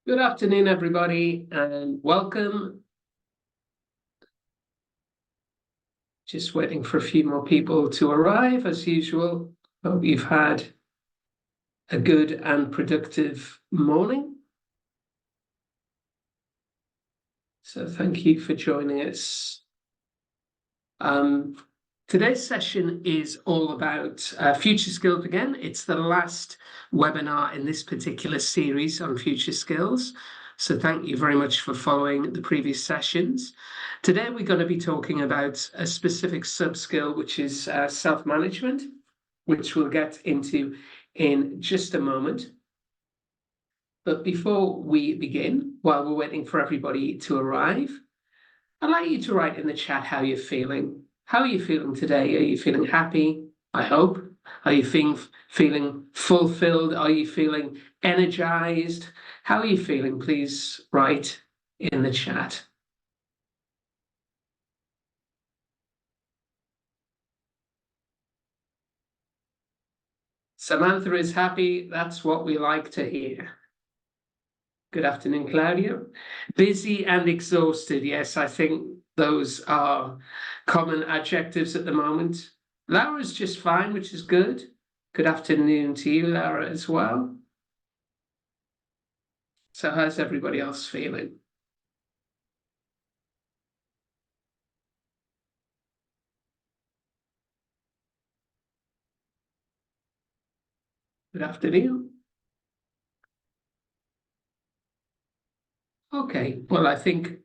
Good afternoon, everybody, and welcome. Just waiting for a few more people to arrive, as usual. Hope you've had a good and productive morning. So thank you for joining us. Today's session is all about future skills again. It's the last webinar in this particular series on future skills. So thank you very much for following the previous sessions. Today we're going to be talking about a specific sub-skill, which is self-management, which we'll get into in just a moment. But before we begin, while we're waiting for everybody to arrive, I'd like you to write in the chat how you're feeling. How are you feeling today? Are you feeling happy? I hope. Are you feeling fulfilled? Are you feeling energized? How are you feeling? Please write in the chat. Samantha is happy. That's what we like to hear. Good afternoon, Claudia. Busy and exhausted. Yes, I think those are common adjectives at the moment. Laura's just fine, which is good. Good afternoon to you, Laura, as well. So how's everybody else feeling? Good afternoon. Okay, well, I think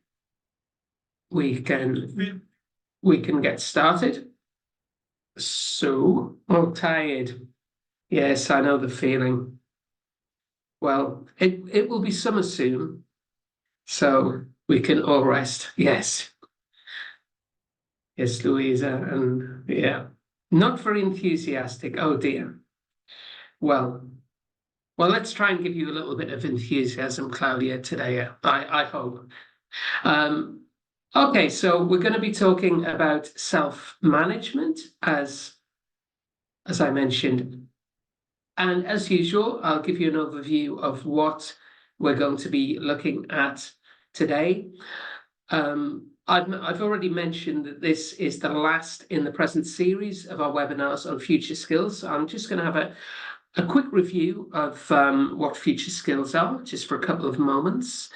we can get started. So, tired. Yes, I know the feeling. Well, it will be summer soon, so we can all rest. Yes. Yes, Louisa, and yeah, not very enthusiastic. Oh dear. Well, let's try and give you a little bit of enthusiasm, Claudia, today. I hope. Okay, so we're going to be talking about self-management, as I mentioned. And as usual, I'll give you an overview of what we're going to be looking at today. I've already mentioned that this is the last in the present series of our webinars on future skills. So I'm just going to have a quick review of what future skills are, just for a couple of moments.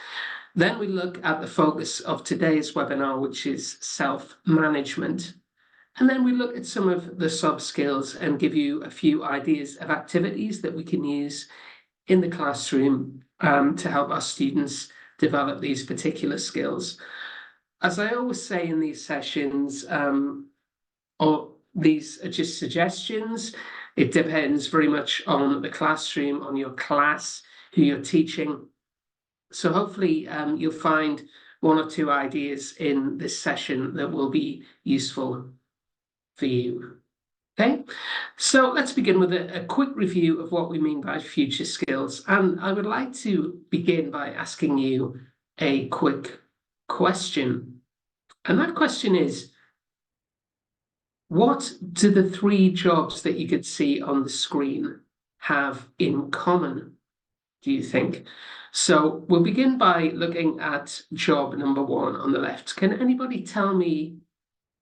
Then we look at the focus of today's webinar, which is self-management. And then we look at some of the sub-skills and give you a few ideas of activities that we can use in the classroom to help our students develop these particular skills. As I always say in these sessions, or these are just suggestions. It depends very much on the classroom, on your class, who you're teaching. So hopefully you'll find one or two ideas in this session that will be useful for you. Okay, so let's begin with a quick review of what we mean by future skills. And I would like to begin by asking you a quick question. And that question is, what do the three jobs that you could see on the screen have in common, do you think? So we'll begin by looking at job number one on the left. Can anybody tell me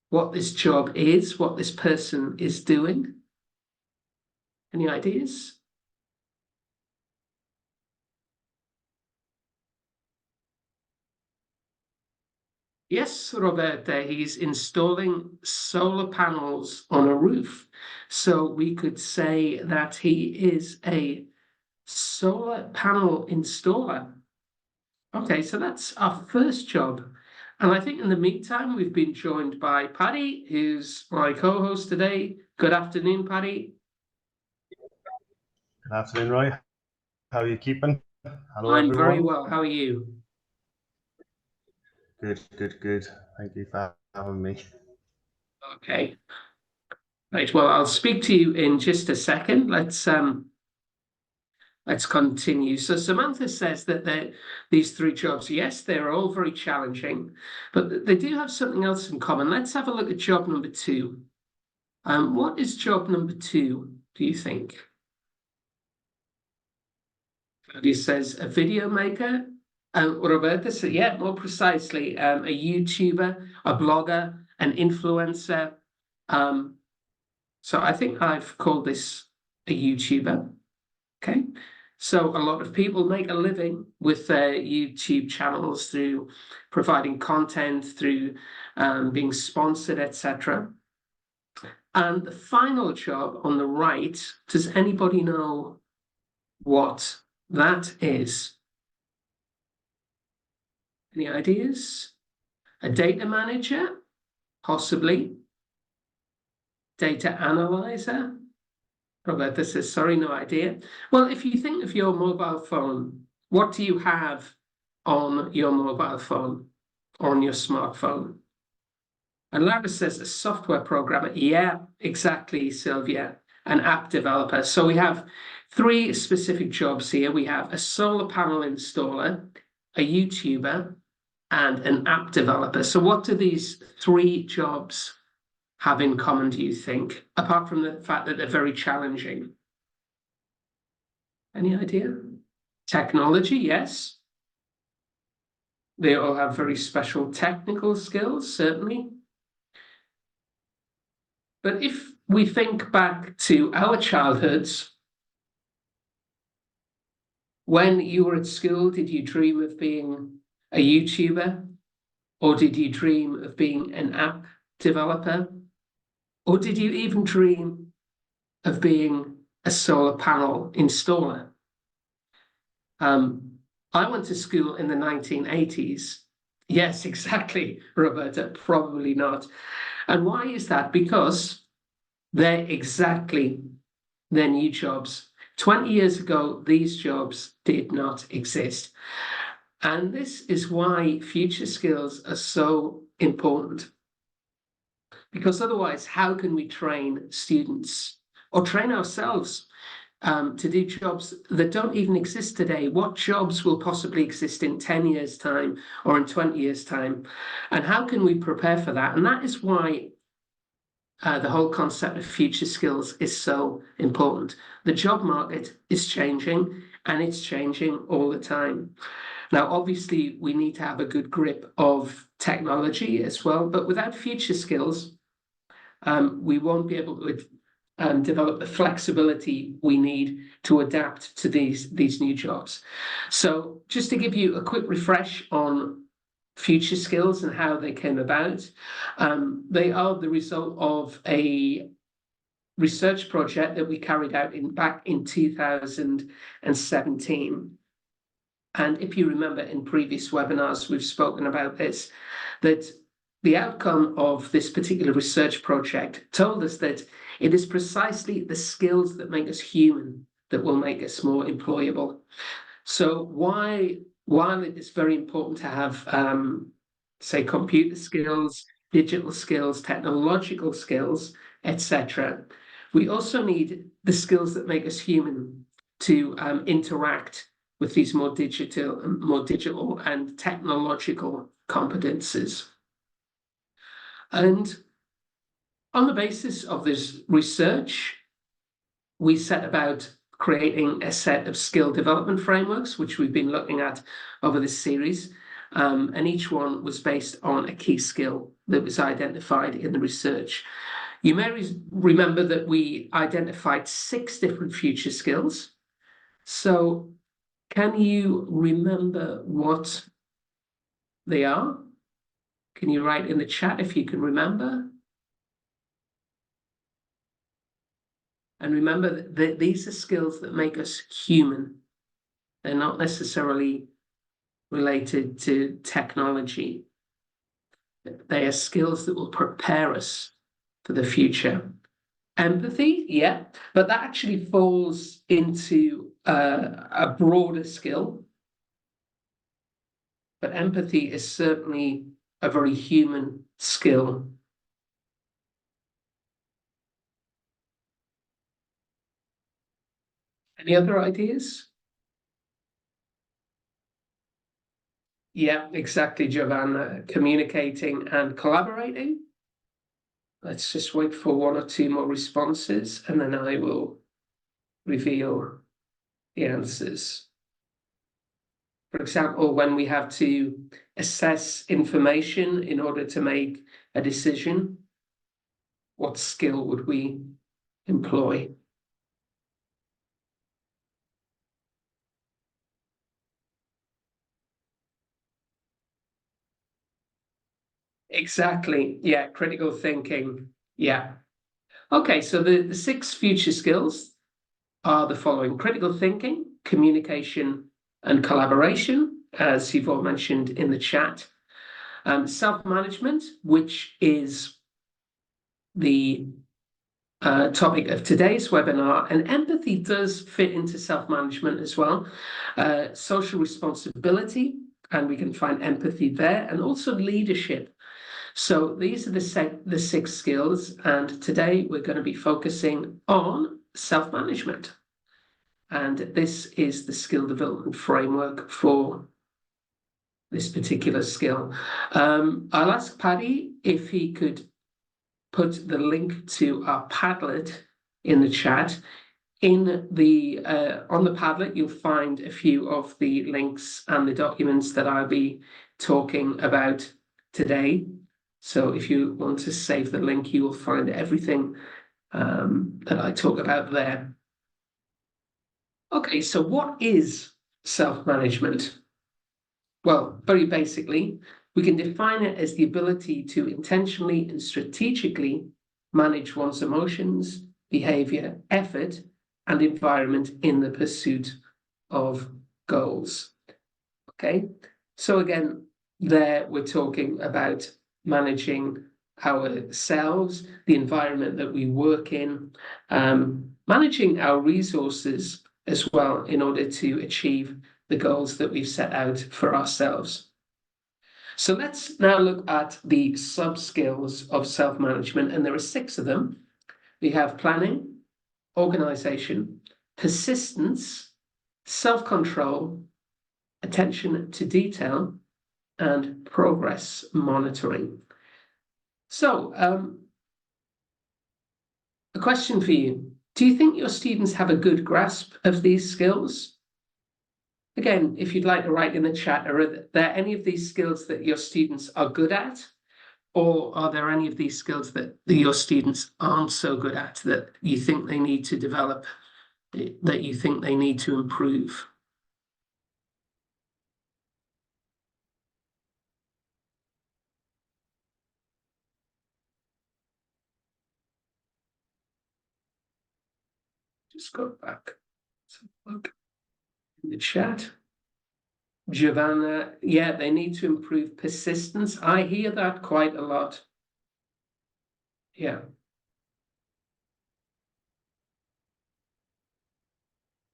what this job is, what this person is doing? Any ideas? Yes, Roberta, he's installing solar panels on a roof. So we could say that he is a solar panel installer. Okay, so that's our first job. And I think in the meantime, we've been joined by Paddy, who's my co-host today. Good afternoon, Paddy. Good afternoon, Roy. How are you keeping? Hello, I'm everyone. very well. How are you? Good. Thank you for having me. Okay. Right, well, I'll speak to you in just a second. Let's continue. So Samantha says that these three jobs, yes, they're all very challenging, but they do have something else in common. Let's have a look at job number two. What is job number two, do you think? Claudia says a video maker. Roberta said, yeah, more precisely, a YouTuber, a blogger, an influencer. So I think I've called this a YouTuber. Okay. So a lot of people make a living with their YouTube channels through providing content, through being sponsored, etc. And the final job on the right, does anybody know what that is? Any ideas? A data manager, possibly. Data analyzer. Roberta says, sorry, no idea. Well, if you think of your mobile phone, what do you have on your mobile phone or on your smartphone? And Lara says a software programmer. Yeah, exactly, Sylvia, an app developer. So we have three specific jobs here. We have a solar panel installer, a YouTuber, and an app developer. So what do these three jobs have in common, do you think, apart from the fact that they're very challenging? Any idea? Technology, yes. They all have very special technical skills, certainly. But if we think back to our childhoods, when you were at school, did you dream of being a YouTuber? Or did you dream of being an app developer? Or did you even dream of being a solar panel installer? I went to school in the 1980s. Yes, exactly, Roberta, probably not. And why is that? Because they're exactly their new jobs. 20 years ago, these jobs did not exist. And this is why future skills are so important. Because otherwise, how can we train students or train ourselves to do jobs that don't even exist today? What jobs will possibly exist in 10 years' time or in 20 years' time? And how can we prepare for that? And that is why the whole concept of future skills is so important. The job market is changing, and it's changing all the time. Now, obviously, we need to have a good grip of technology as well, but without future skills, we won't be able to develop the flexibility we need to adapt to these new jobs. So just to give you a quick refresh on future skills and how they came about, they are the result of a research project that we carried out back in 2017. And if you remember in previous webinars, we've spoken about this, that the outcome of this particular research project told us that it is precisely the skills that make us human that will make us more employable. So while it is very important to have, say, computer skills, digital skills, technological skills, etc., we also need the skills that make us human to interact with these more digital and technological competences. And on the basis of this research, we set about creating a set of skill development frameworks, which we've been looking at over this series. And each one was based on a key skill that was identified in the research. You may remember that we identified 6 different future skills. So can you remember what they are? Can you write in the chat if you can remember? And remember that these are skills that make us human. They're not necessarily related to technology. They are skills that will prepare us for the future. Empathy, yeah, but that actually falls into a broader skill. But empathy is certainly a very human skill. Any other ideas? Yeah, exactly, Giovanna. Communicating and collaborating. Let's just wait for 1 or 2 more responses, and then I will reveal the answers. For example, when we have to assess information in order to make a decision, what skill would we employ? Exactly. Yeah, critical thinking. Yeah. Okay, so the 6 future skills are the following: critical thinking, communication, and collaboration, as you've all mentioned in the chat. Self-management, which is the topic of today's webinar, and empathy does fit into self-management as well. Social responsibility, and we can find empathy there, and also leadership. So these are the 6 skills, and today we're going to be focusing on self-management. And this is the skill development framework for this particular skill. I'll ask Paddy if he could put the link to our Padlet in the chat. On the Padlet, you'll find a few of the links and the documents that I'll be talking about today. So if you want to save the link, you will find everything that I talk about there. Okay, so what is self-management? Well, very basically, we can define it as the ability to intentionally and strategically manage one's emotions, behavior, effort, and environment in the pursuit of goals. Okay, so again, there we're talking about managing ourselves, the environment that we work in, managing our resources as well in order to achieve the goals that we've set out for ourselves. So let's now look at the sub-skills of self-management, and there are 6 of them. We have planning, organization, persistence, self-control, attention to detail, and progress monitoring. So, a question for you. Do you think your students have a good grasp of these skills? Again, if you'd like to write in the chat, are there any of these skills that your students are good at? Or are there any of these skills that your students aren't so good at, that you think they need to develop, that you think they need to improve? Just go back. So look in the chat. Giovanna, yeah, they need to improve persistence. I hear that quite a lot. Yeah.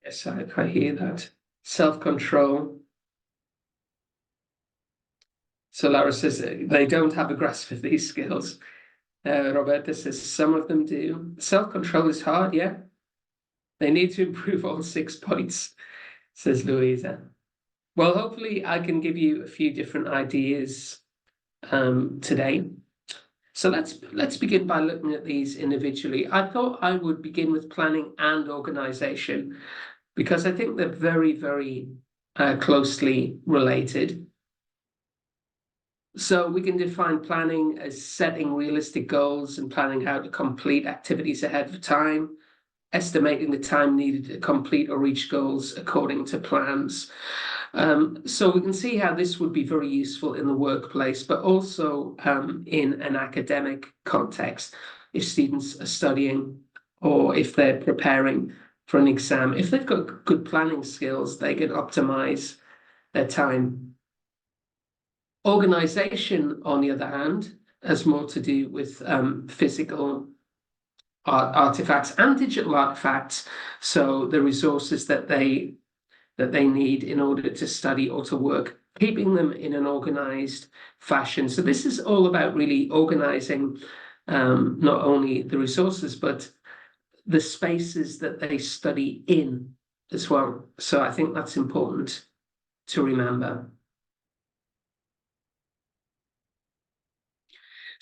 Yes, I hear that. Self-control. So Lara says they don't have a grasp of these skills. Roberta says some of them do. Self-control is hard, yeah. They need to improve all 6 points, says Louisa. Well, hopefully I can give you a few different ideas today. So let's begin by looking at these individually. I thought I would begin with planning and organization, because I think they're very, very closely related. So we can define planning as setting realistic goals and planning how to complete activities ahead of time, estimating the time needed to complete or reach goals according to plans. So we can see how this would be very useful in the workplace, but also in an academic context, if students are studying or if they're preparing for an exam. If they've got good planning skills, they can optimize their time. Organization, on the other hand, has more to do with physical artifacts and digital artifacts, so the resources that they need in order to study or to work, keeping them in an organized fashion. So this is all about really organizing not only the resources, but the spaces that they study in as well. So I think that's important to remember.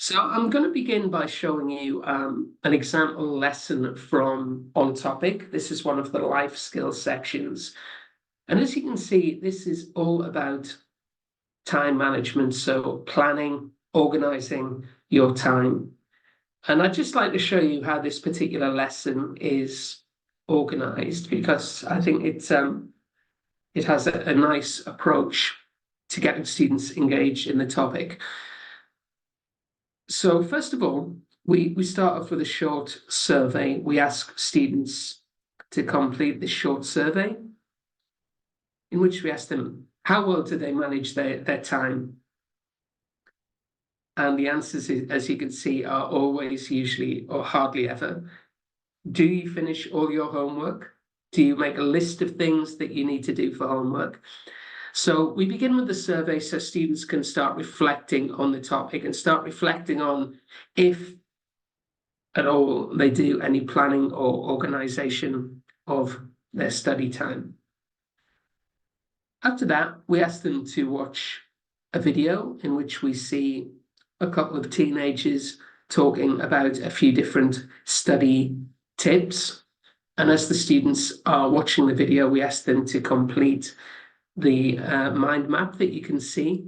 So I'm going to begin by showing you an example lesson from On Topic. This is one of the life skills sections. And as you can see, this is all about time management, so planning, organizing your time. And I'd just like to show you how this particular lesson is organized, because I think it has a nice approach to getting students engaged in the topic. So first of all, we start off with a short survey. We ask students to complete this short survey, in which we ask them, how well do they manage their time? And the answers, as you can see, are always, usually, or hardly ever. Do you finish all your homework? Do you make a list of things that you need to do for homework? So we begin with the survey so students can start reflecting on the topic and start reflecting on if at all they do any planning or organization of their study time. After that, we ask them to watch a video in which we see a couple of teenagers talking about a few different study tips. And as the students are watching the video, we ask them to complete the mind map that you can see.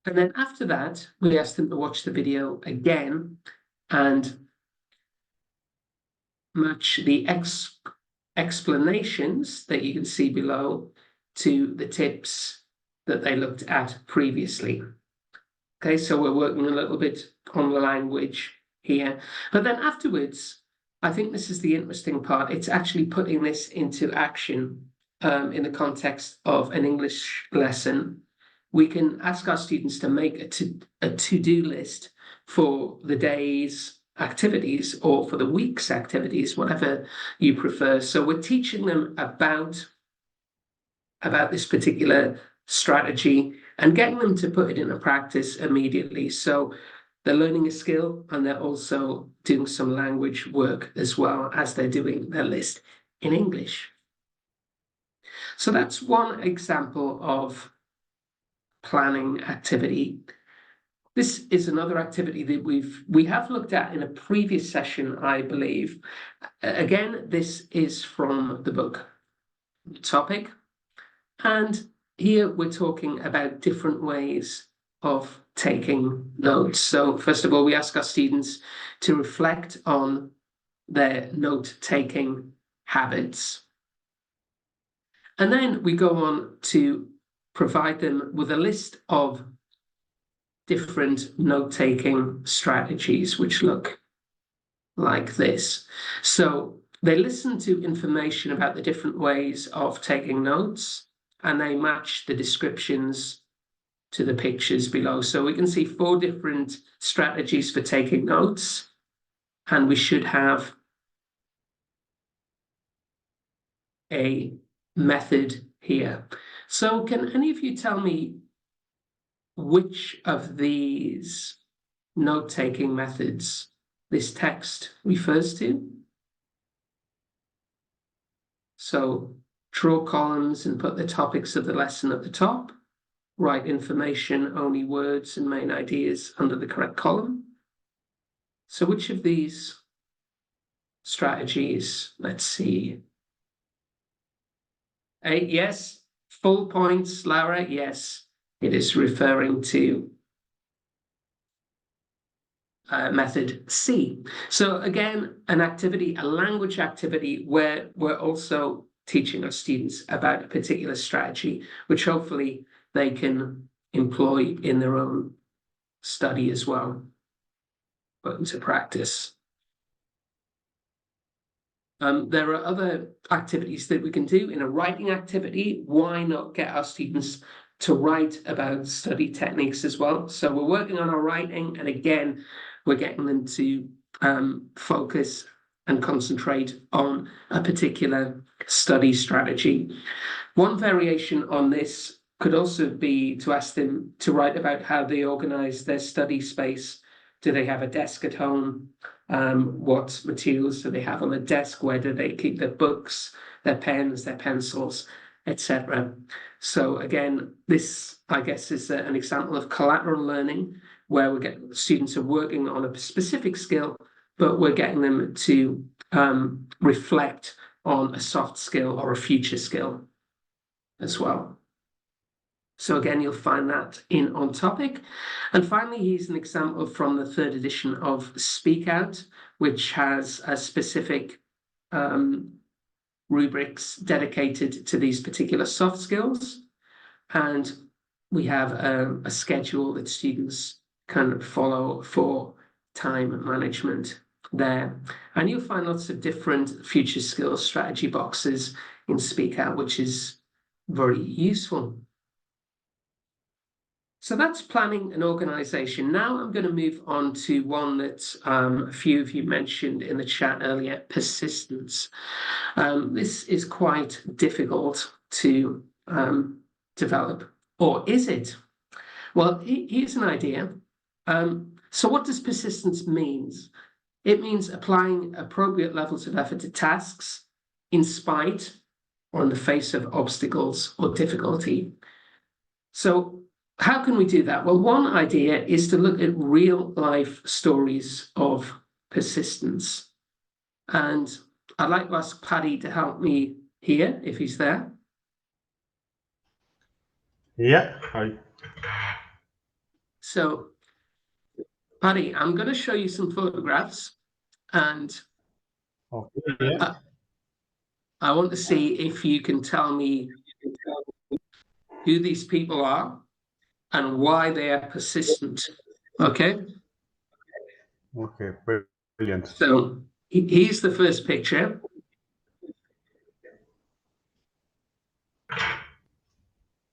And then after that, we ask them to watch the video again and match the explanations that you can see below to the tips that they looked at previously. Okay, so we're working a little bit on the language here. But then afterwards, I think this is the interesting part. It's actually putting this into action in the context of an English lesson. We can ask our students to make a to-do list for the day's activities or for the week's activities, whatever you prefer. So we're teaching them about this particular strategy and getting them to put it into practice immediately. So they're learning a skill and they're also doing some language work as well as they're doing their list in English. So that's one example of planning activity. This is another activity that we have looked at in a previous session, I believe. Again, this is from the book Topic. And here we're talking about different ways of taking notes. So first of all, we ask our students to reflect on their note-taking habits. And then we go on to provide them with a list of different note-taking strategies, which look like this. So they listen to information about the different ways of taking notes, and they match the descriptions to the pictures below. So we can see 4 different strategies for taking notes, and we should have a method here. So can any of you tell me which of these note-taking methods this text refers to? So draw columns and put the topics of the lesson at the top. Write information, only words and main ideas under the correct column. So which of these strategies, let's see. 8, yes. Full points, Laura, yes. It is referring to method C. So again, an activity, a language activity where we're also teaching our students about a particular strategy, which hopefully they can employ in their own study as well, put into practice. There are other activities that we can do in a writing activity. Why not get our students to write about study techniques as well? So we're working on our writing, and again, we're getting them to focus and concentrate on a particular study strategy. One variation on this could also be to ask them to write about how they organize their study space. Do they have a desk at home? What materials do they have on the desk? Where do they keep their books, their pens, their pencils, etc.? So again, this, I guess, is an example of collateral learning, where we get students are working on a specific skill, but we're getting them to reflect on a soft skill or a future skill as well. So again, you'll find that in On Topic. And finally, here's an example from the 3rd edition of Speak Out, which has a specific rubrics dedicated to these particular soft skills. And we have a schedule that students kind of follow for time management there. And you'll find lots of different future skills strategy boxes in Speak Out, which is very useful. So that's planning and organisation. Now I'm going to move on to one that a few of you mentioned in the chat earlier, persistence. This is quite difficult to develop, or is it? Well, here's an idea. So what does persistence mean? It means applying appropriate levels of effort to tasks in spite or in the face of obstacles or difficulty. So how can we do that? Well, one idea is to look at real life stories of persistence. And I'd like to ask Paddy to help me here, if he's there. Yeah, hi. So, Paddy, I'm going to show you some photographs, and Okay, yeah. I want to see if you can tell me who these people are and why they are persistent. Okay? Okay, brilliant. So, here's the first picture.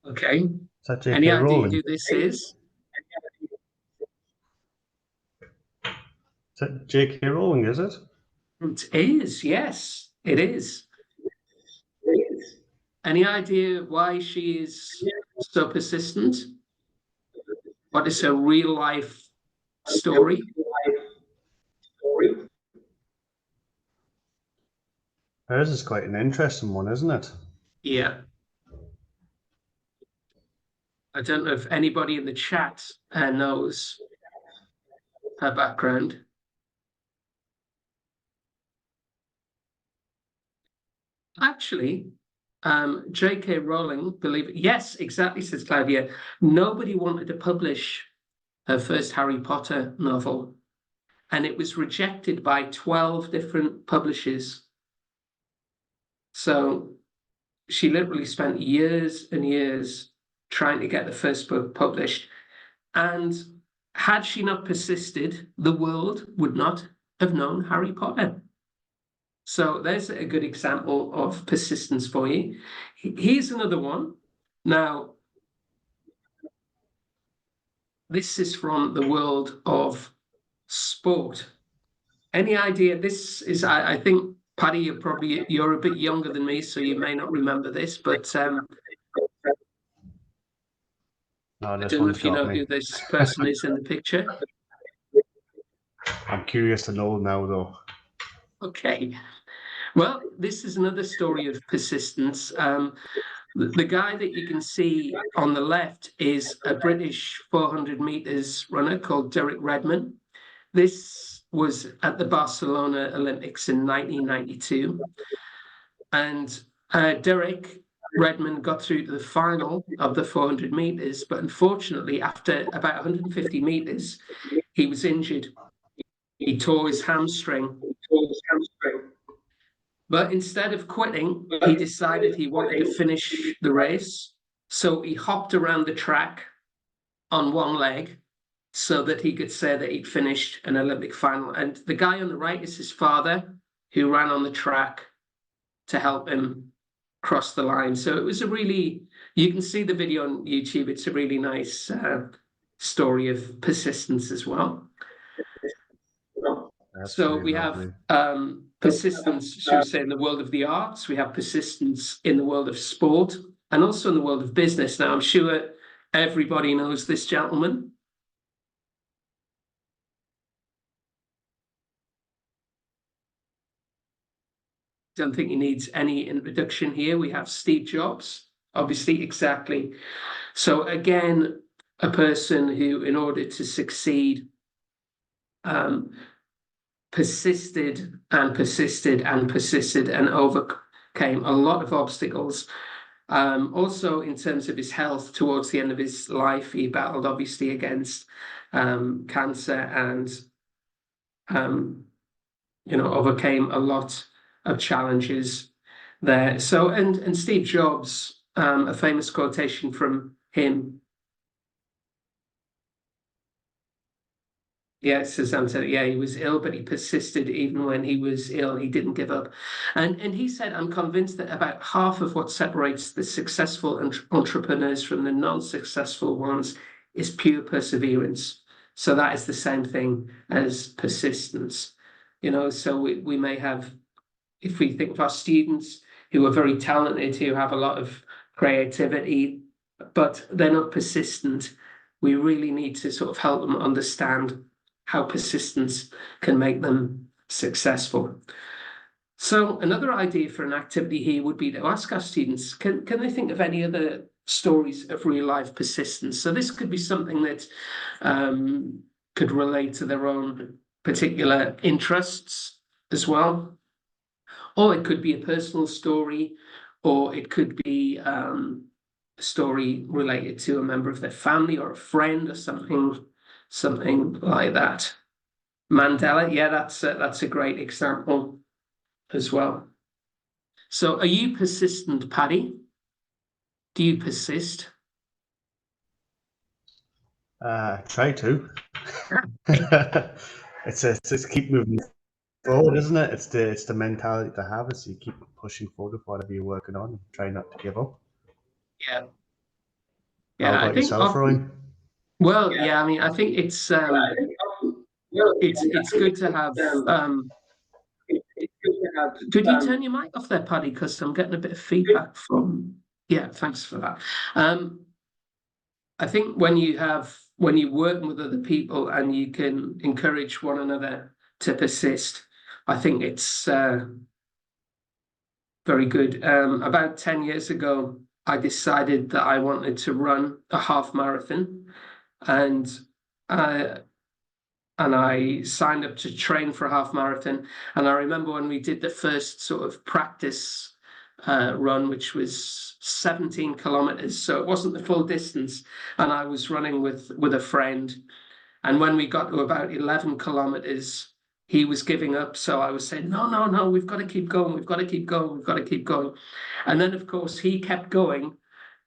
Okay. Is that J.K. Any idea Rowling? who this is? Is that J.K. Rowling, is it? It is, yes, it is. Any idea why she is so persistent? What is her real life story? Hers is quite an interesting one, isn't it? Yeah. I don't know if anybody in the chat knows her background. Actually, J.K. Rowling, believe it, yes, exactly, says Claudia. Nobody wanted to publish her first Harry Potter novel, and it was rejected by 12 different publishers. So she literally spent years and years trying to get the first book published. And had she not persisted, the world would not have known Harry Potter. So there's a good example of persistence for you. Here's another one. Now, this is from the world of sport. Any idea? This is, I think, Paddy, you're a bit younger than me, so you may not remember this, but No, I this don't know one's if you got know me. who this person is in the picture. I'm curious to know now, though. Okay. Well, this is another story of persistence. The guy that you can see on the left is a British 400 meters runner called Derek Redmond. This was at the Barcelona Olympics in 1992. And Derek Redmond got through to the final of the 400 meters, but unfortunately, after about 150 meters, he was injured. He tore his hamstring. But instead of quitting, he decided he wanted to finish the race. So he hopped around the track on one leg so that he could say that he'd finished an Olympic final. And the guy on the right is his father, who ran on the track to help him cross the line. So it was a really, you can see the video on YouTube. It's a really nice story of persistence as well. That's So really we lovely. have persistence, should we say, in the world of the arts. We have persistence in the world of sport and also in the world of business. Now, I'm sure everybody knows this gentleman. Don't think he needs any introduction here. We have Steve Jobs, obviously, exactly. So again, a person who, in order to succeed, persisted and persisted and persisted and overcame a lot of obstacles. Also, in terms of his health, towards the end of his life, he battled obviously against cancer and overcame a lot of challenges there. So, and Steve Jobs, a famous quotation from him. Yeah, Suzanne said, yeah, he was ill, but he persisted even when he was ill. He didn't give up. And he said, I'm convinced that about half of what separates the successful entrepreneurs from the non-successful ones is pure perseverance. So that is the same thing as persistence. So we may have, if we think of our students who are very talented, who have a lot of creativity, but they're not persistent, we really need to sort of help them understand how persistence can make them successful. So another idea for an activity here would be to ask our students, can they think of any other stories of real life persistence? So this could be something that could relate to their own particular interests as well. Or it could be a personal story, or it could be a story related to a member of their family or a friend or something like that. Mandela, yeah, that's a great example as well. So are you persistent, Paddy? Do you persist? Try to. It's keep moving forward, isn't it? It's the mentality to have, is you keep pushing forward with whatever you're working on and try not to give up. Yeah. How about yourself, Ryan? Well, yeah, I mean, I think it's good to have. Could you turn your mic off there, Paddy? Because I'm getting a bit of feedback from. Yeah, thanks for that. I think when you're working with other people and you can encourage one another to persist, I think it's very good. About 10 years ago, I decided that I wanted to run a half marathon, and I signed up to train for a half marathon. And I remember when we did the first sort of practice run, which was 17 kilometers. So it wasn't the full distance. And I was running with a friend. And when we got to about 11 kilometers, he was giving up. So I was saying, no, we've got to keep going. We've got to keep going. We've got to keep going. And then, of course, he kept going.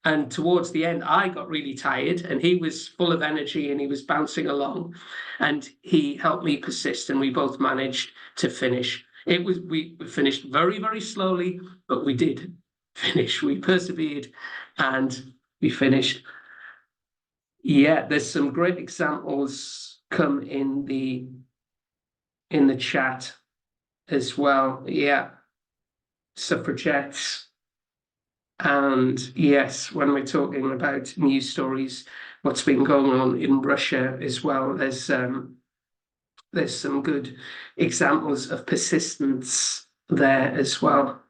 And towards the end, I got really tired, and he was full of energy and he was bouncing along, and he helped me persist, and we both managed to finish. We finished very, very slowly, but we did finish. We persevered and we finished. Yeah, there's some great examples come in the chat as well. Yeah, suffragettes. And yes, when we're talking about news stories, what's been going on in Russia as well, there's some good examples of persistence there as well.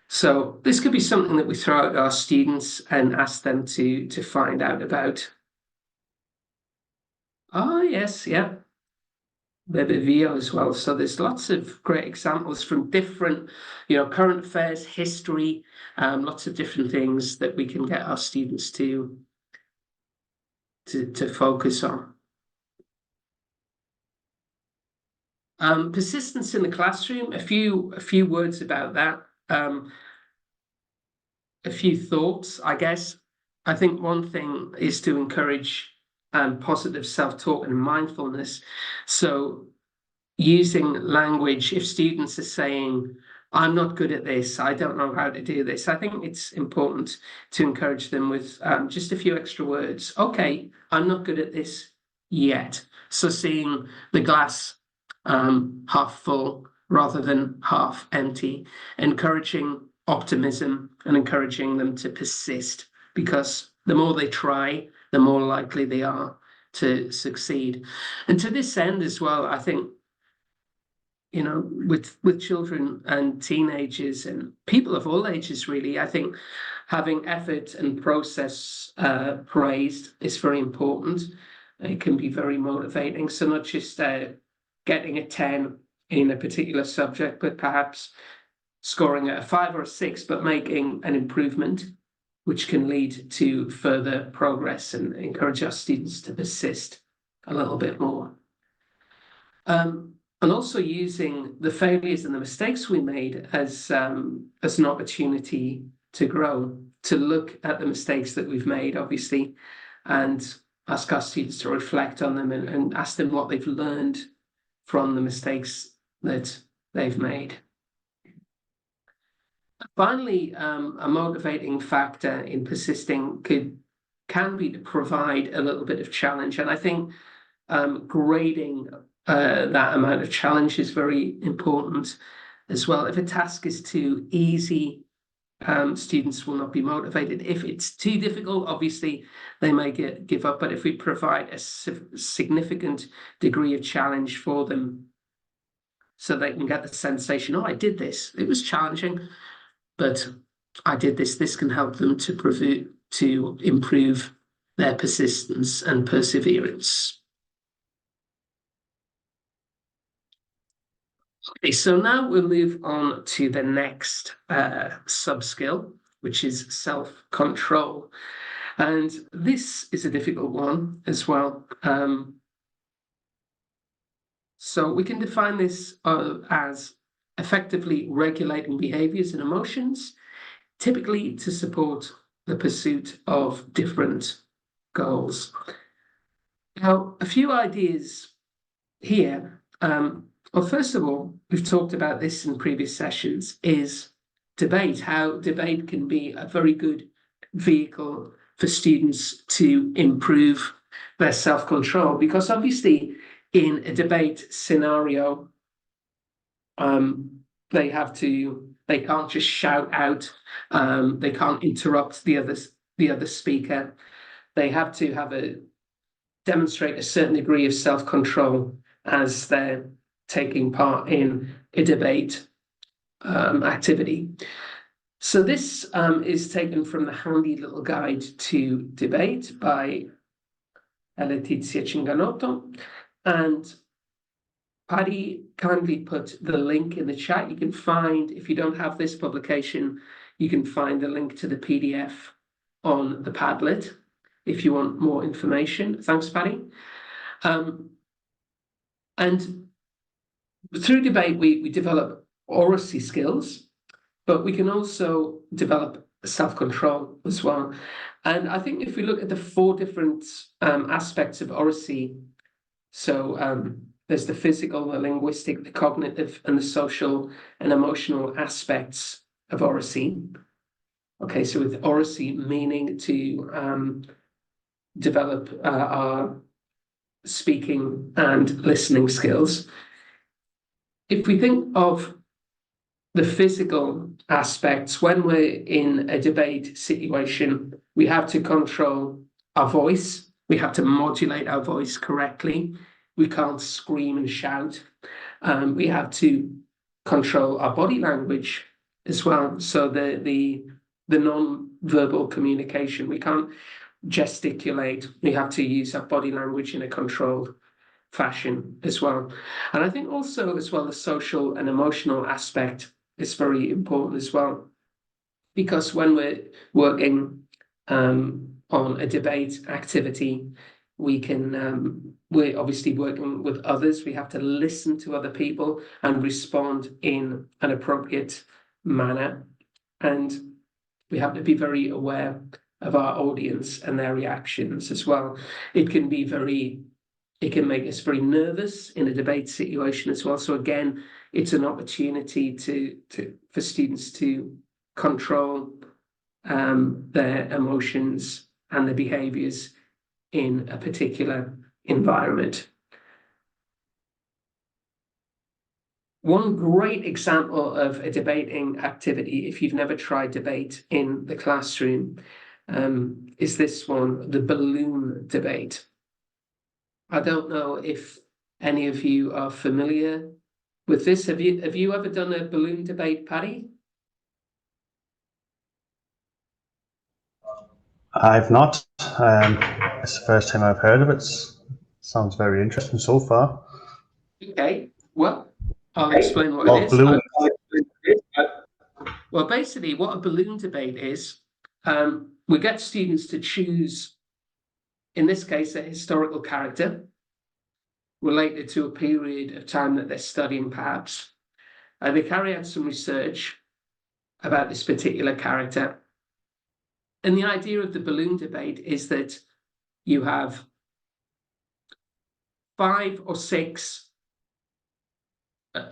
So this could be something that we throw at our students and ask them to find out about. Oh, yes, yeah. Video as well. So there's lots of great examples from different, current affairs, history, lots of different things that we can get our students to focus on. Persistence in the classroom, a few words about that. A few thoughts, I guess. I think one thing is to encourage positive self-talk and mindfulness. So using language, if students are saying, I'm not good at this, I don't know how to do this, I think it's important to encourage them with just a few extra words. Okay, I'm not good at this yet. So seeing the glass half full rather than half empty, encouraging optimism and encouraging them to persist, because the more they try, the more likely they are to succeed. And to this end as well, I think, with children and teenagers and people of all ages, really, I think having effort and process praised is very important. It can be very motivating. So not just getting a 10 in a particular subject, but perhaps scoring a 5 or a 6, but making an improvement, which can lead to further progress and encourage our students to persist a little bit more. And also using the failures and the mistakes we made as an opportunity to grow, to look at the mistakes that we've made, obviously, and ask our students to reflect on them and ask them what they've learned from the mistakes that they've made. Finally, a motivating factor in persisting can be to provide a little bit of challenge. And I think grading that amount of challenge is very important as well. If a task is too easy, students will not be motivated. If it's too difficult, obviously they may give up. But if we provide a significant degree of challenge for them, so they can get the sensation, oh, I did this. It was challenging, but I did this. This can help them to improve their persistence and perseverance. Okay, so now we'll move on to the next sub-skill, which is self-control. And this is a difficult one as well. So we can define this as effectively regulating behaviors and emotions, typically to support the pursuit of different goals. Now, a few ideas here. Well, first of all, we've talked about this in previous sessions, is debate, how debate can be a very good vehicle for students to improve their self-control, because obviously in a debate scenario, they can't just shout out, they can't interrupt the other speaker. They have to demonstrate a certain degree of self-control as they're taking part in a debate activity. So this is taken from the handy little guide to debate by ELT Teacher Training Coordinator, and Paddy kindly put the link in the chat. You can find, if you don't have this publication, you can find the link to the PDF on the Padlet if you want more information. Thanks, Paddy. And through debate, we develop oracy skills, but we can also develop self-control as well. And I think if we look at the 4 different aspects of oracy, so there's the physical, the linguistic, the cognitive, and the social and emotional aspects of oracy. Okay, so with oracy meaning to develop our speaking and listening skills. If we think of the physical aspects, when we're in a debate situation, we have to control our voice. We have to modulate our voice correctly. We can't scream and shout. We have to control our body language as well. So the non-verbal communication, we can't gesticulate. We have to use our body language in a controlled fashion as well. And I think also as well the social and emotional aspect is very important as well, because when we're working on a debate activity, we're obviously working with others. We have to listen to other people and respond in an appropriate manner, and we have to be very aware of our audience and their reactions as well. It can make us very nervous in a debate situation as well. So again, it's an opportunity for students to control their emotions and their behaviors in a particular environment. One great example of a debating activity, if you've never tried debate in the classroom, is this one, the balloon debate. I don't know if any of you are familiar with this. Have you ever done a balloon debate, Paddy? I've not. It's the first time I've heard of it. Sounds very interesting so far. Okay, well, I'll explain what it is. Well, basically, what a balloon debate is, we get students to choose, in this case, a historical character related to a period of time that they're studying, perhaps. They carry out some research about this particular character. And the idea of the balloon debate is that you have 5 or 6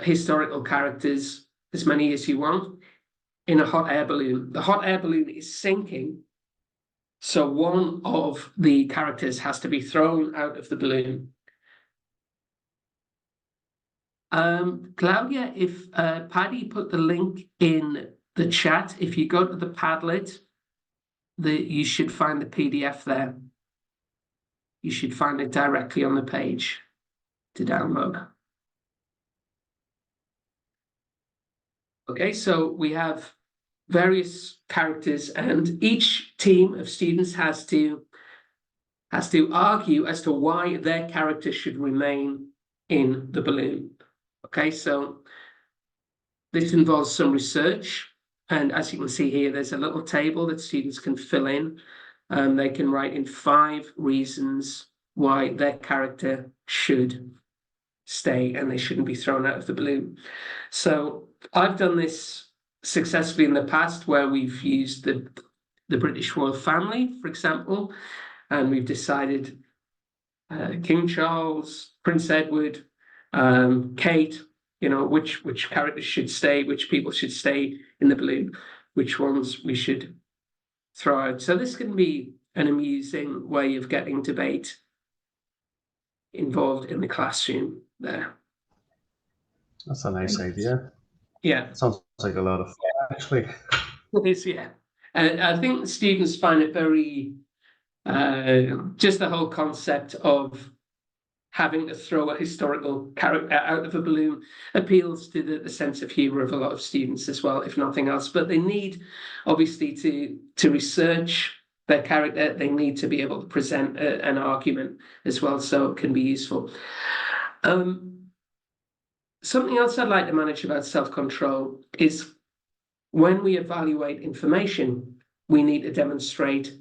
historical characters, as many as you want, in a hot air balloon. The hot air balloon is sinking, so one of the characters has to be thrown out of the balloon. Claudia, if Paddy put the link in the chat, if you go to the Padlet, you should find the PDF there. You should find it directly on the page to download. Okay, so we have various characters, and each team of students has to argue as to why their character should remain in the balloon. Okay, so this involves some research, and as you can see here, there's a little table that students can fill in. They can write in 5 reasons why their character should stay and they shouldn't be thrown out of the balloon. So I've done this successfully in the past, where we've used the British royal family, for example, and we've decided King Charles, Prince Edward, Kate, which characters should stay, which people should stay in the balloon, which ones we should throw out. So this can be an amusing way of getting debate involved in the classroom there. That's a nice idea. Yeah. Sounds like a lot of fun, actually. It is, yeah. And I think students find it very, just the whole concept of having to throw a historical character out of a balloon appeals to the sense of humour of a lot of students as well, if nothing else. But they need, obviously, to research their character. They need to be able to present an argument as well, so it can be useful. Something else I'd like to manage about self-control is when we evaluate information, we need to demonstrate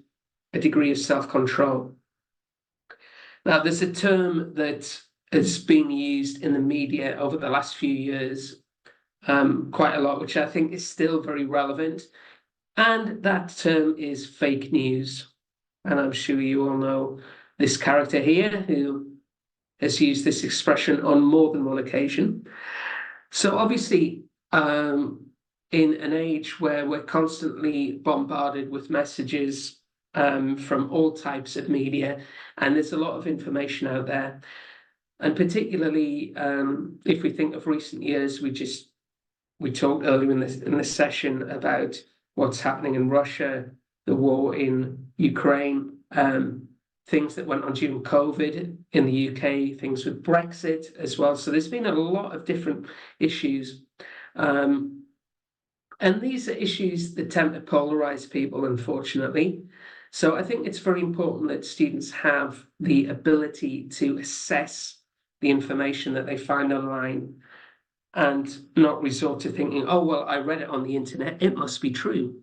a degree of self-control. Now, there's a term that has been used in the media over the last few years quite a lot, which I think is still very relevant. And that term is fake news. And I'm sure you all know this character here who has used this expression on more than one occasion. So obviously, in an age where we're constantly bombarded with messages from all types of media, and there's a lot of information out there, and particularly if we think of recent years, we talked earlier in this session about what's happening in Russia, the war in Ukraine, things that went on during COVID in the UK, things with Brexit as well. So there's been a lot of different issues. And these are issues that tend to polarize people, unfortunately. So I think it's very important that students have the ability to assess the information that they find online and not resort to thinking, oh, well, I read it on the internet, it must be true.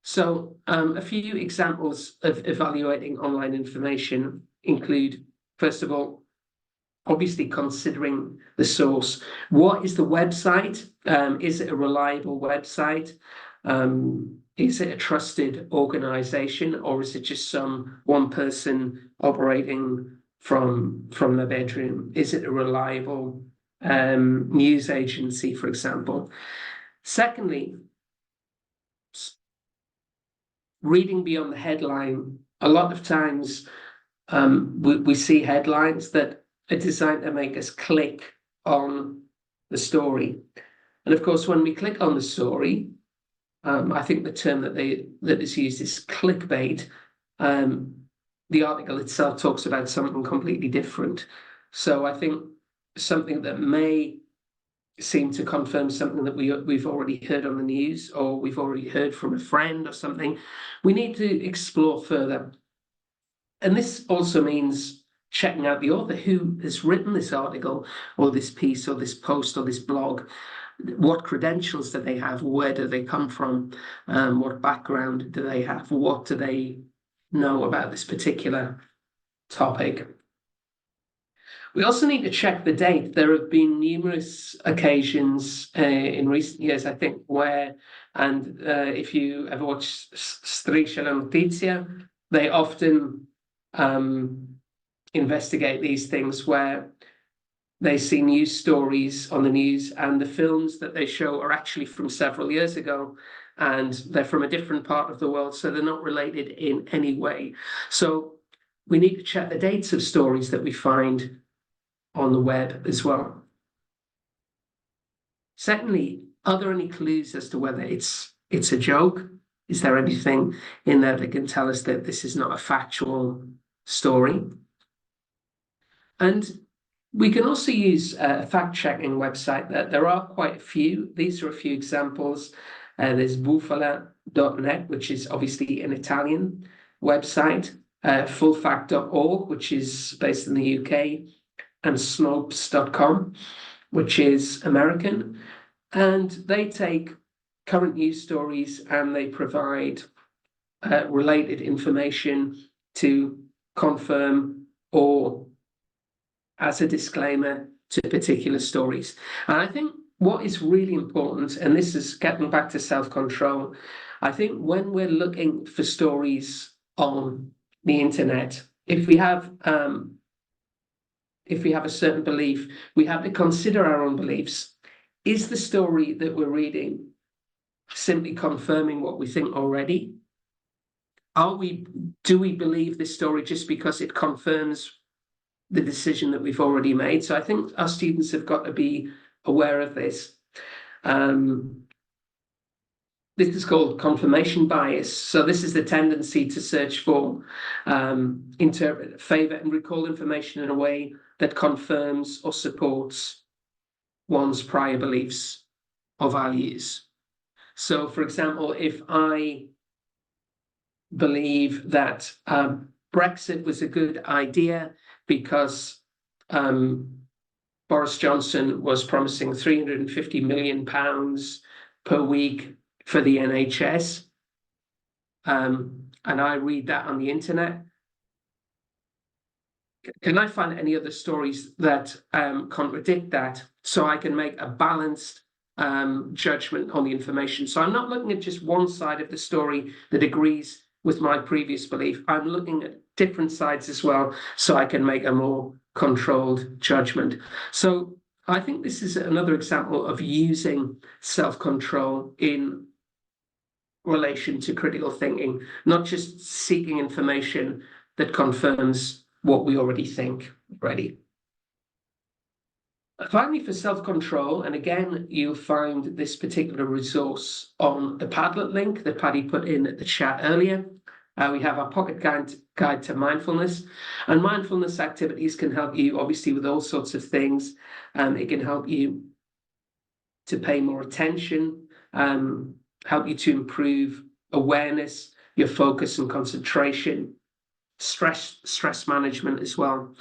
So a few examples of evaluating online information include, first of all, obviously considering the source. What is the website? Is it a reliable website? Is it a trusted organization, or is it just some one person operating from their bedroom? Is it a reliable news agency, for example? Secondly, reading beyond the headline. A lot of times we see headlines that are designed to make us click on the story. And of course, when we click on the story, I think the term that is used is clickbait. The article itself talks about something completely different. So I think something that may seem to confirm something that we've already heard on the news, or we've already heard from a friend or something, we need to explore further. And this also means checking out the author, who has written this article or this piece or this post or this blog. What credentials do they have? Where do they come from? What background do they have? What do they know about this particular topic? We also need to check the date. There have been numerous occasions in recent years, I think, where, and if you ever watch Striscia la Notizia, they often investigate these things where they see news stories on the news and the films that they show are actually from several years ago, and they're from a different part of the world, so they're not related in any way. So we need to check the dates of stories that we find on the web as well. Secondly, are there any clues as to whether it's a joke? Is there anything in there that can tell us that this is not a factual story? And we can also use a fact-checking website. There are quite a few. These are a few examples. There's bufala.net, which is obviously an Italian website, fullfact.org, which is based in the UK, and snopes.com, which is American. And they take current news stories and they provide related information to confirm or as a disclaimer to particular stories. And I think what is really important, and this is getting back to self-control, I think when we're looking for stories on the internet, if we have a certain belief, we have to consider our own beliefs. Is the story that we're reading simply confirming what we think already? Do we believe this story just because it confirms the decision that we've already made? So I think our students have got to be aware of this. This is called confirmation bias. So this is the tendency to search for, interpret, favor, and recall information in a way that confirms or supports one's prior beliefs or values. So, for example, if I believe that Brexit was a good idea because Boris Johnson was promising £350 million per week for the NHS, and I read that on the internet, can I find any other stories that contradict that, so I can make a balanced judgment on the information? So I'm not looking at just one side of the story that agrees with my previous belief. I'm looking at different sides as well, so I can make a more controlled judgment. So I think this is another example of using self-control in relation to critical thinking, not just seeking information that confirms what we already think already. Finally, for self-control, and again, you'll find this particular resource on the Padlet link that Paddy put in the chat earlier. We have our pocket guide to mindfulness, and mindfulness activities can help you obviously with all sorts of things. It can help you to pay more attention, help you to improve awareness, your focus and concentration, stress management as well.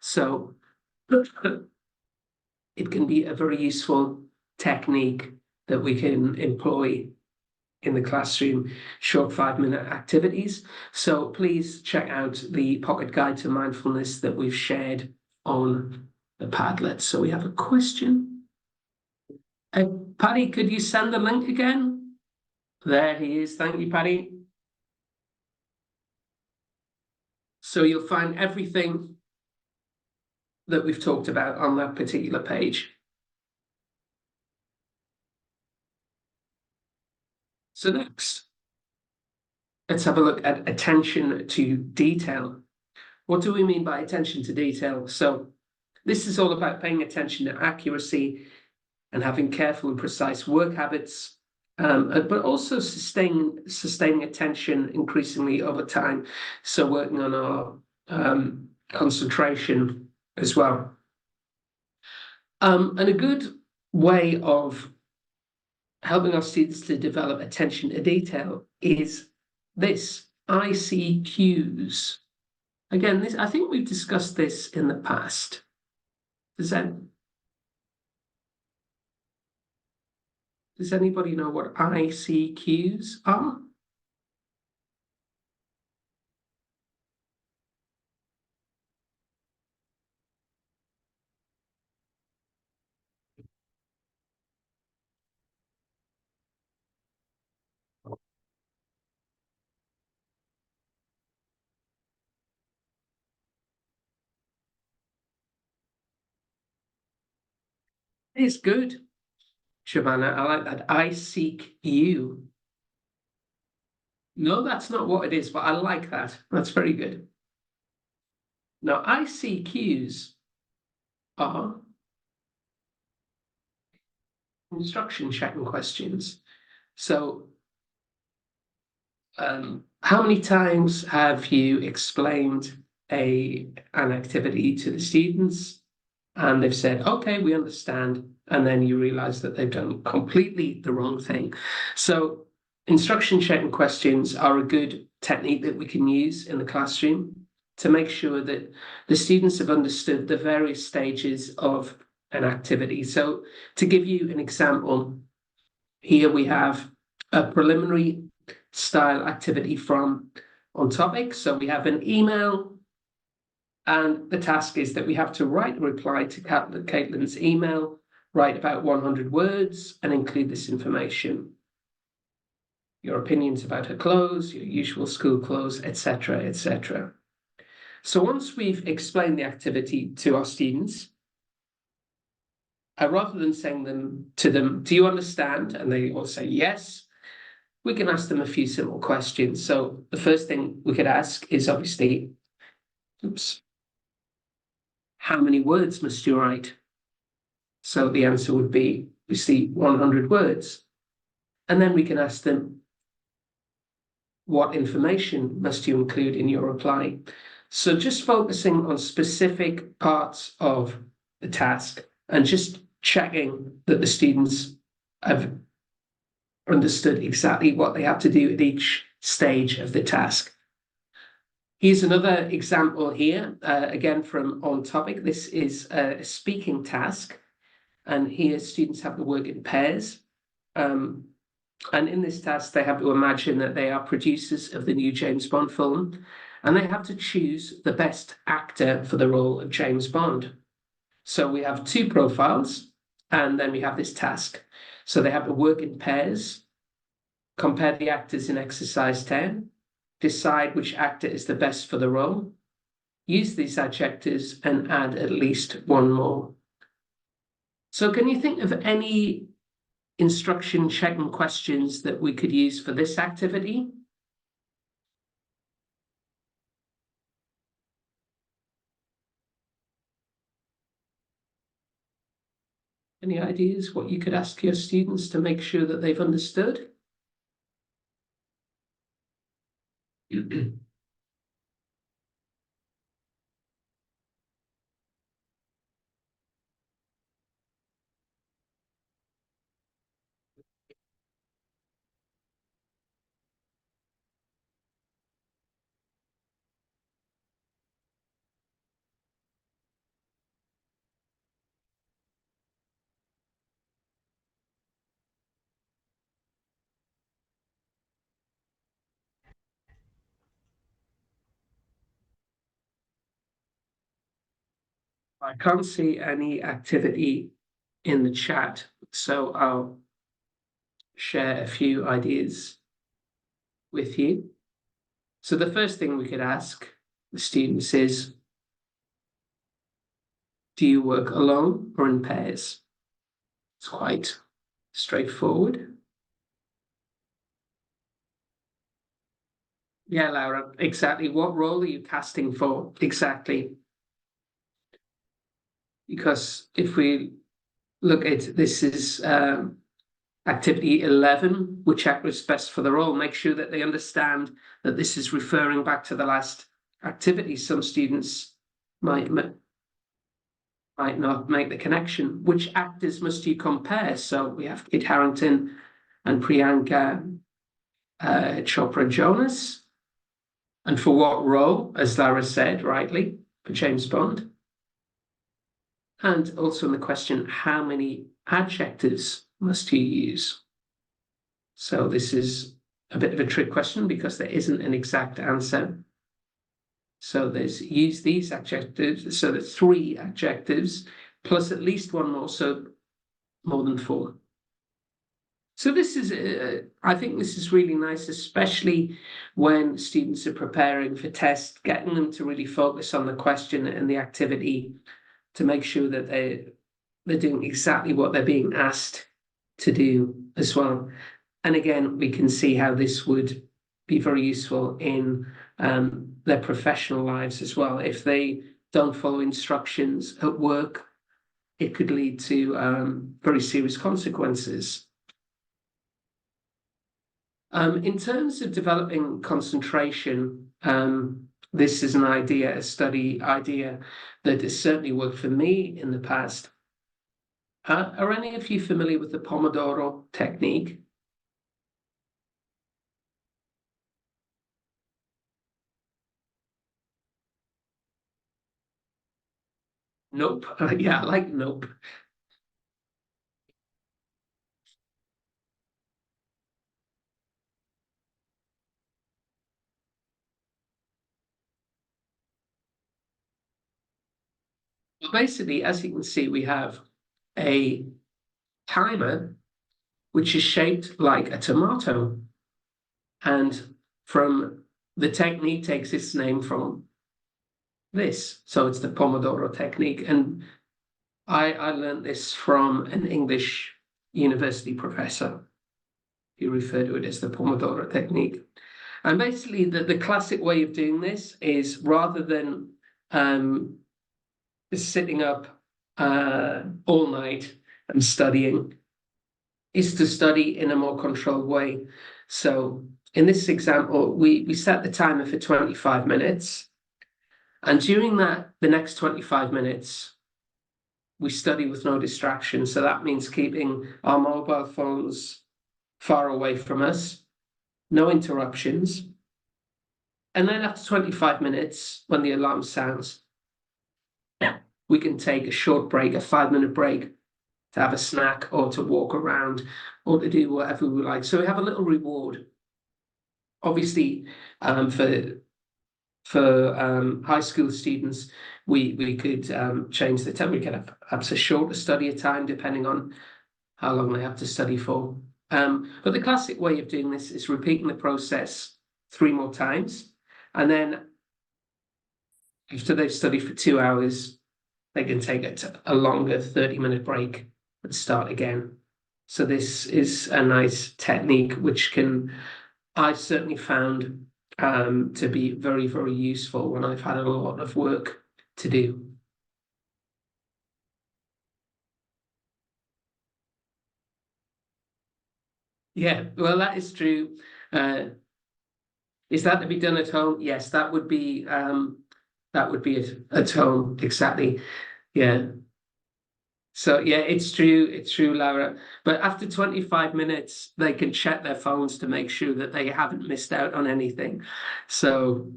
So it can be a very useful technique that we can employ in the classroom, short 5-minute activities. So please check out the pocket guide to mindfulness that we've shared on the Padlet. So we have a question. Paddy, could you send the link again? There he is. Thank you, Paddy. So you'll find everything that we've talked about on that particular page. So next, let's have a look at attention to detail. What do we mean by attention to detail? So this is all about paying attention to accuracy and having careful and precise work habits, but also sustaining attention increasingly over time. So working on our concentration as well. And a good way of helping our students to develop attention to detail is this: I see cues. Again, I think we've discussed this in the past. Does anybody know what ICQs are? It's good, Shabana. I like that. I seek you. No, that's not what it is, but I like that. That's very good. Now, ICQs are instruction checking questions. So, how many times have you explained an activity to the students and they've said, okay, we understand, and then you realize that they've done completely the wrong thing? So instruction checking questions are a good technique that we can use in the classroom to make sure that the students have understood the various stages of an activity. So to give you an example, here we have a preliminary style activity from On Topic. So we have an email, and the task is that we have to write a reply to Caitlin's email, write about 100 words, and include this information: your opinions about her clothes, your usual school clothes, etc., etc. So once we've explained the activity to our students, rather than saying to them, do you understand? And they all say yes, we can ask them a few simple questions. So the first thing we could ask is obviously, how many words must you write? So the answer would be, we see 100 words. And then we can ask them, what information must you include in your reply? So just focusing on specific parts of the task and just checking that the students have understood exactly what they have to do at each stage of the task. Here's another example here, again from On Topic. This is a speaking task, and here students have to work in pairs. And in this task, they have to imagine that they are producers of the new James Bond film, and they have to choose the best actor for the role of James Bond. So we have two profiles, and then we have this task. So they have to work in pairs, compare the actors in exercise 10, decide which actor is the best for the role, use these adjectives, and add at least one more. So can you think of any instruction checking questions that we could use for this activity? Any ideas what you could ask your students to make sure that they've understood? I can't see any activity in the chat, so I'll share a few ideas with you. So the first thing we could ask the students is, do you work alone or in pairs? It's quite straightforward. Yeah, Laura, exactly. What role are you casting for? Exactly. Because if we look at this is activity 11, which actor is best for the role, make sure that they understand that this is referring back to the last activity. Some students might not make the connection. Which actors must you compare? So we have Kit Harington and Priyanka Chopra Jonas. and for what role, as Lara said rightly, for James Bond. And also in the question, how many adjectives must you use? So this is a bit of a trick question because there isn't an exact answer. So there's use these adjectives, so there's 3 adjectives, plus at least one more, so more than 4. So this is, I think this is really nice, especially when students are preparing for tests, getting them to really focus on the question and the activity to make sure that they're doing exactly what they're being asked to do as well. And again, we can see how this would be very useful in their professional lives as well. If they don't follow instructions at work, it could lead to very serious consequences. In terms of developing concentration, this is a study idea that has certainly worked for me in the past. Are any of you familiar with the Pomodoro technique? Nope. Yeah, like nope. Well, basically, as you can see, we have a timer which is shaped like a tomato. And from the technique takes its name from this. So it's the Pomodoro technique. And I learned this from an English university professor. He referred to it as the Pomodoro technique. And basically, the classic way of doing this is rather than sitting up all night and studying, is to study in a more controlled way. So in this example, we set the timer for 25 minutes. And during the next 25 minutes, we study with no distractions. So that means keeping our mobile phones far away from us, no interruptions. And then after 25 minutes, when the alarm sounds, we can take a short break, a 5-minute break, to have a snack or to walk around or to do whatever we like. So we have a little reward. Obviously, for high school students, we could change the time. We could have perhaps a shorter study time depending on how long they have to study for. But the classic way of doing this is repeating the process 3 more times. And then after they've studied for 2 hours, they can take a longer 30-minute break and start again. So this is a nice technique which I've certainly found to be very, very useful when I've had a lot of work to do. Yeah, well, that is true. Is that to be done at home? Yes, that would be at home, exactly. Yeah. So yeah, it's true, Laura. But after 25 minutes, they can check their phones to make sure that they haven't missed out on anything. So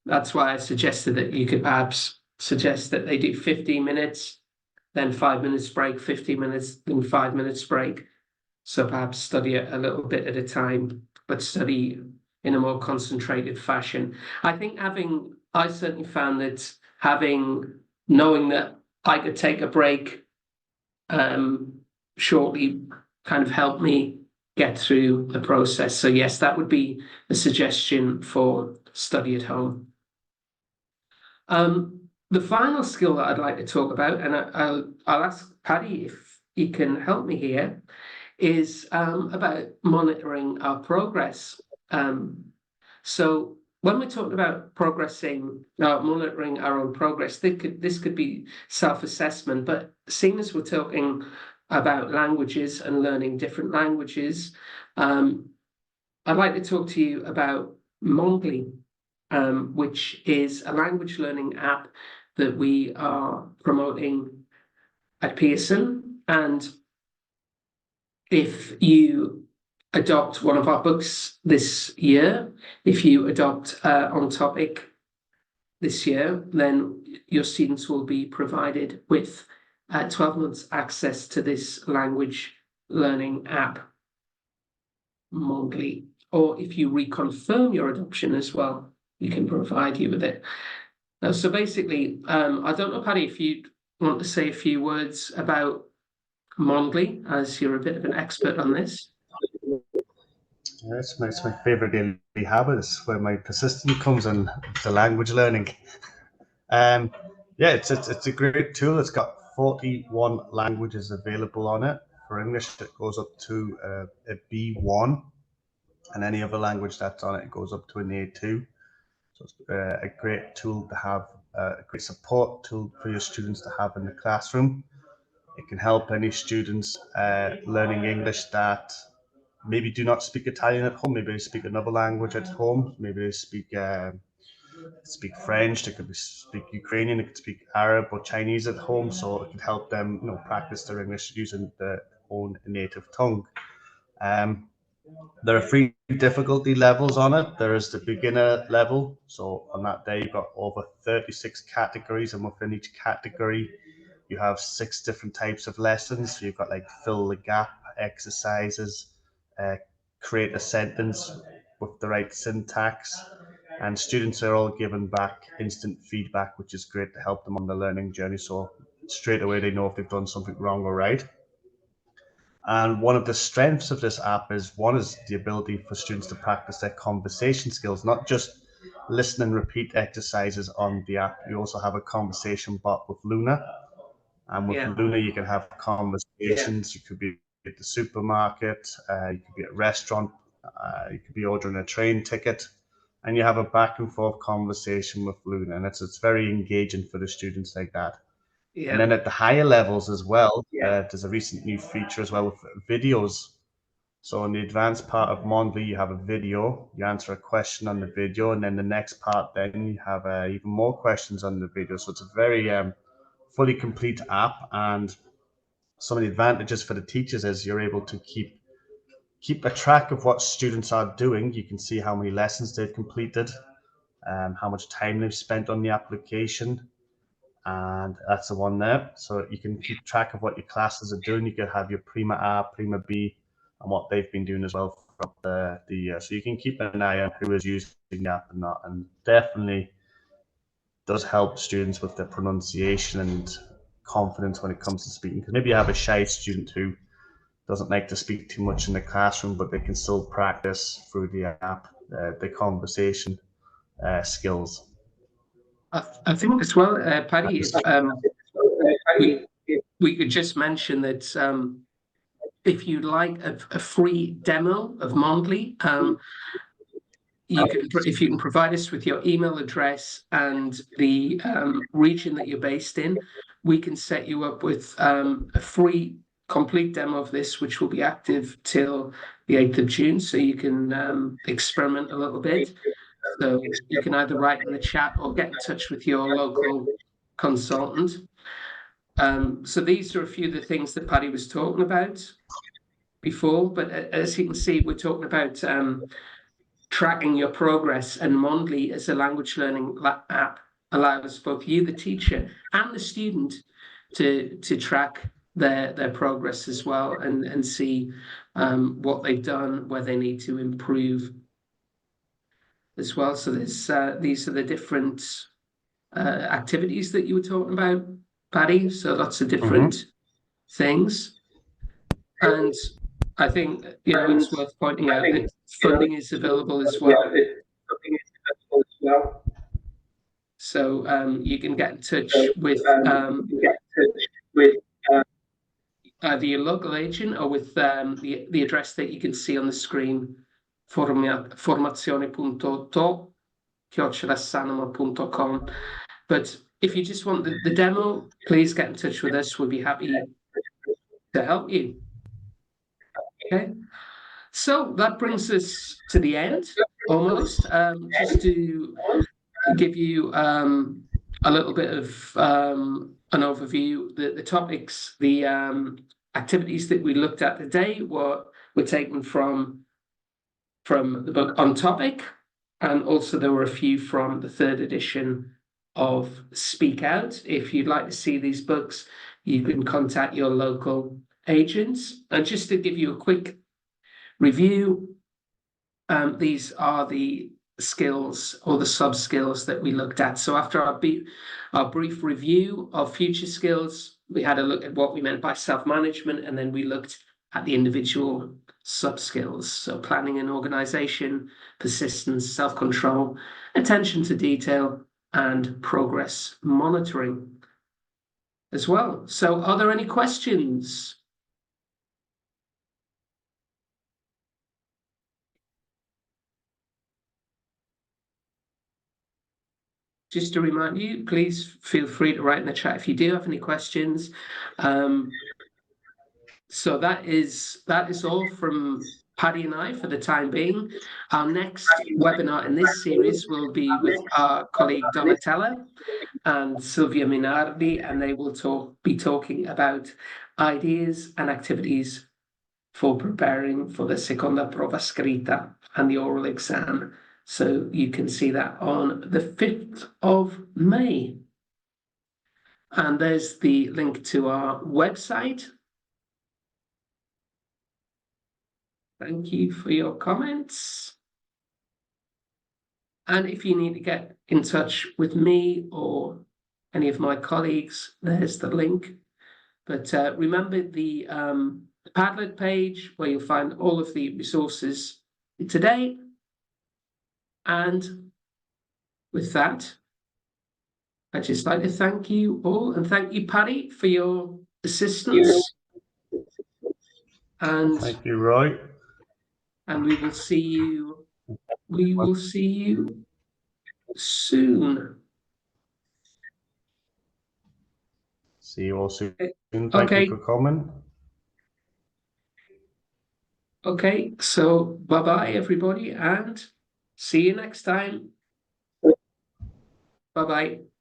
that's why I suggested that you could perhaps suggest that they do 15 minutes, then 5 minutes break, 15 minutes, then 5 minutes break. So perhaps study it a little bit at a time, but study in a more concentrated fashion. I certainly found that knowing that I could take a break shortly kind of helped me get through the process. So yes, that would be a suggestion for study at home. The final skill that I'd like to talk about, and I'll ask Paddy if he can help me here, is about monitoring our progress. So when we're talking about monitoring our own progress, this could be self-assessment, but seeing as we're talking about languages and learning different languages, I'd like to talk to you about Mondly, which is a language learning app that we are promoting at Pearson. And if you adopt one of our books this year, if you adopt On Topic this year, then your students will be provided with 12 months access to this language learning app, Mondly. Or if you reconfirm your adoption as well, we can provide you with it. So basically, I don't know, Paddy, if you want to say a few words about Mondly, as you're a bit of an expert on this. Yeah, it's my favorite daily habit. It's where my persistence comes in, the language learning. Yeah, it's a great tool. It's got 41 languages available on it. For English, it goes up to a B1, and any other language that's on it, it goes up to an A2. So it's a great tool to have, a great support tool for your students to have in the classroom. It can help any students learning English that maybe do not speak Italian at home. Maybe they speak another language at home. Maybe they speak French. They could speak Ukrainian. They could speak Arab or Chinese at home. So it could help them, practice their English using their own native tongue. There are 3 difficulty levels on it. There is the beginner level. So on that day, you've got over 36 categories, and within each category, you have 6 different types of lessons. So you've got like fill the gap exercises, create a sentence with the right syntax, and students are all given back instant feedback, which is great to help them on the learning journey. So straight away they know if they've done something wrong or right. And one of the strengths of this app is the ability for students to practice their conversation skills, not just listen and repeat exercises on the app. You also have a conversation bot with Luna. And with Luna, you can have conversations. You could be at the supermarket, you could be at a restaurant, you could be ordering a train ticket, and you have a back and forth conversation with Luna. And it's very engaging for the students like that. Yeah. And then at the higher levels as well, there's a recent new feature as well with videos. So in the advanced part of Mondly, you have a video, you answer a question on the video, and then the next part, then you have even more questions on the video. So it's a very fully complete app, and some of the advantages for the teachers is you're able to keep a track of what students are doing. You can see how many lessons they've completed, how much time they've spent on the application, and that's the one there. So you can keep track of what your classes are doing. You can have your Prima A, Prima B, and what they've been doing as well throughout the year. So you can keep an eye on who is using the app and not, and definitely does help students with their pronunciation and confidence when it comes to speaking. Because maybe you have a shy student who doesn't like to speak too much in the classroom, but they can still practice through the app the conversation skills. I think as well, Paddy, we could just mention that if you'd like a free demo of Mondly, if you can provide us with your email address and the region that you're based in, we can set you up with a free complete demo of this, which will be active till the 8th of June. So you can experiment a little bit. So you can either write in the chat or get in touch with your local consultant. So these are a few of the things that Paddy was talking about before, but as you can see, we're talking about tracking your progress, and Mondly as a language learning app allows both you, the teacher, and the student to track their progress as well, and see what they've done, where they need to improve as well. So there's these are the different activities that you were talking about, Paddy. So lots of different things, and I think it's worth pointing out that funding is available as well. So you can get in touch with either your local agent or with the address that you can see on the screen, formazione.to@sanoma.com. But if you just want the demo, please get in touch with us. We'll be happy to help you. Okay, so that brings us to the end almost. Just to give you a little bit of an overview, the topics, the activities that we looked at today were were taken from the book On Topic, and also there were a few from the 3rd edition of Speak Out. If you'd like to see these books, you can contact your local agents. And just to give you a quick review, these are the skills or the sub-skills that we looked at. So after our brief review of future skills, we had a look at what we meant by self-management, and then we looked at the individual sub-skills. So planning and organization, persistence, self-control, attention to detail, and progress monitoring as well. So are there any questions? Just to remind you, please feel free to write in the chat if you do have any questions. So that is all from Paddy and I for the time being. Our next webinar in this series will be with our colleague Donatella and Silvia Minardi, and they will be talking about ideas and activities for preparing for the seconda prova scritta and the oral exam. So you can see that on the 5th of May. And there's the link to our website. Thank you for your comments. And if you need to get in touch with me or any of my colleagues, there's the link. But remember the Padlet page where you'll find all of the resources today. And with that, I'd just like to thank you all, and thank you, Paddy, for your assistance. And thank you, Roy. And we will see you soon. See you all soon. Thank Okay. you for coming. Okay, so bye-bye, everybody, and see you next time. Bye-bye.